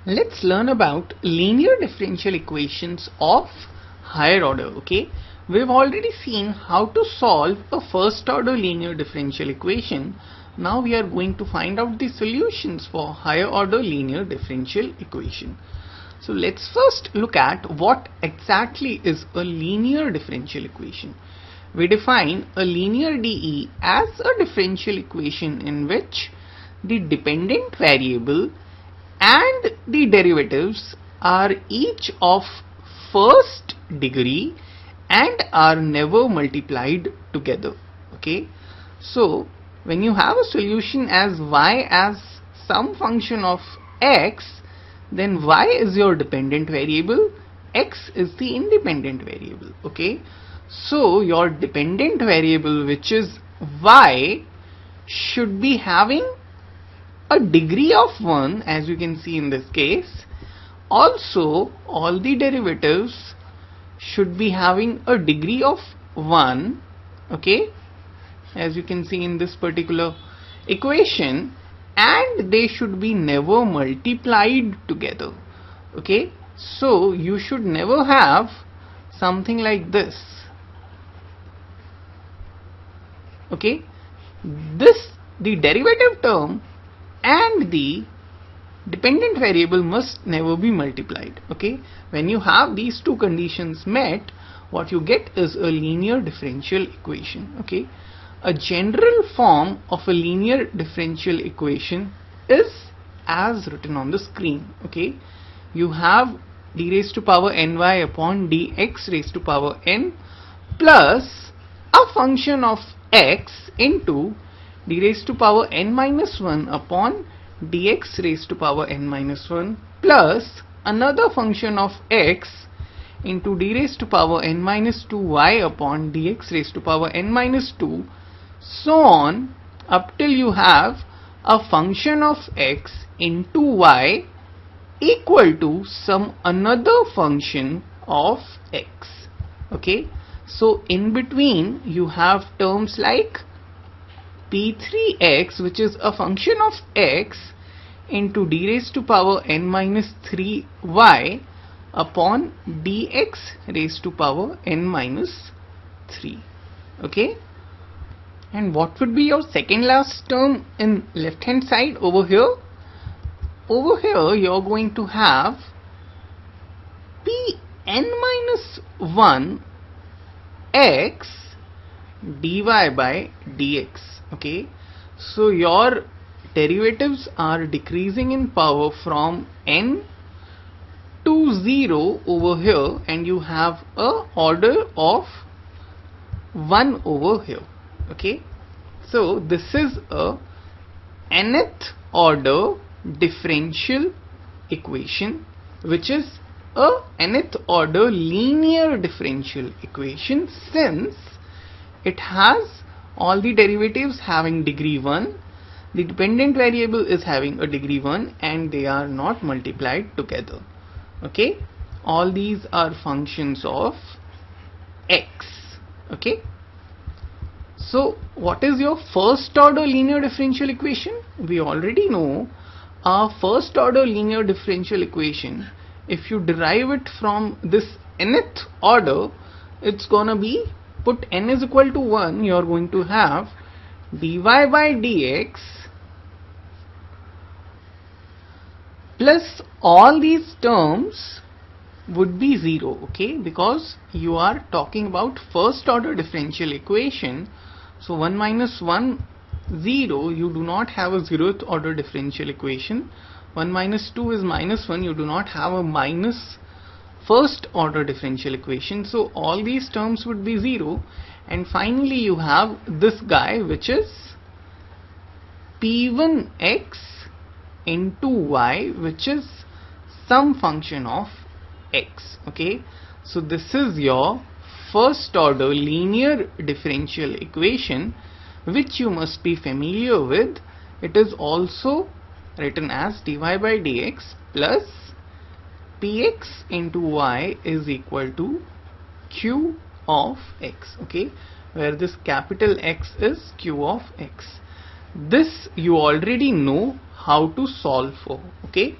Let's learn about linear differential equations of higher order. Okay, we've already seen how to solve a first order linear differential equation. Now we are going to find out the solutions for higher order linear differential equation. So let's first look at what exactly is a linear differential equation. We define a linear DE as a differential equation in which the dependent variable and the derivatives are each of first degree and are never multiplied together. Okay, so when you have a solution as y as some function of x, then y is your dependent variable, x is the independent variable. Okay, so your dependent variable, which is y, should be having a degree of 1, as you can see in this case. Also, all the derivatives should be having a degree of 1, okay, as you can see in this particular equation, and they should be never multiplied together. Okay, so you should never have something like this. Okay, the derivative term and the dependent variable must never be multiplied. Okay, when you have these two conditions met, what you get is a linear differential equation. Okay, a general form of a linear differential equation is as written on the screen. Okay, you have d raised to power ny upon dx raised to power n plus a function of x into d raised to power n minus 1 upon dx raised to power n minus 1 plus another function of x into d raised to power n minus 2y upon dx raised to power n minus 2, so on up till you have a function of x into y equal to some another function of x. Okay, so in between you have terms like p3x, which is a function of x into d raised to power n minus 3y upon dx raised to power n minus 3. Okay, and what would be your second last term in left hand side over here? Over here you're going to have pn minus 1 x dy by dx. Okay, so your derivatives are decreasing in power from n to 0 over here, and you have a order of 1 over here. Okay, so this is a nth order differential equation, which is a nth order linear differential equation, since it has all the derivatives having degree 1, the dependent variable is having a degree 1, and they are not multiplied together. Okay, all these are functions of x. Okay, so what is your first order linear differential equation? We already know our first order linear differential equation. If you derive it from this nth order, it's gonna be, put n is equal to 1, you are going to have dy by dx plus all these terms would be 0. Okay, because you are talking about first order differential equation, so 1 minus 1 0, you do not have a 0th order differential equation. 1 minus 2 is minus 1, you do not have a minus first order differential equation, so all these terms would be 0, and finally you have this guy, which is p1x into y, which is some function of x. Okay, so this is your first order linear differential equation, which you must be familiar with. It is also written as dy by dx plus px into y is equal to q of x. Okay, where this capital X is q of x. This you already know how to solve for. Okay,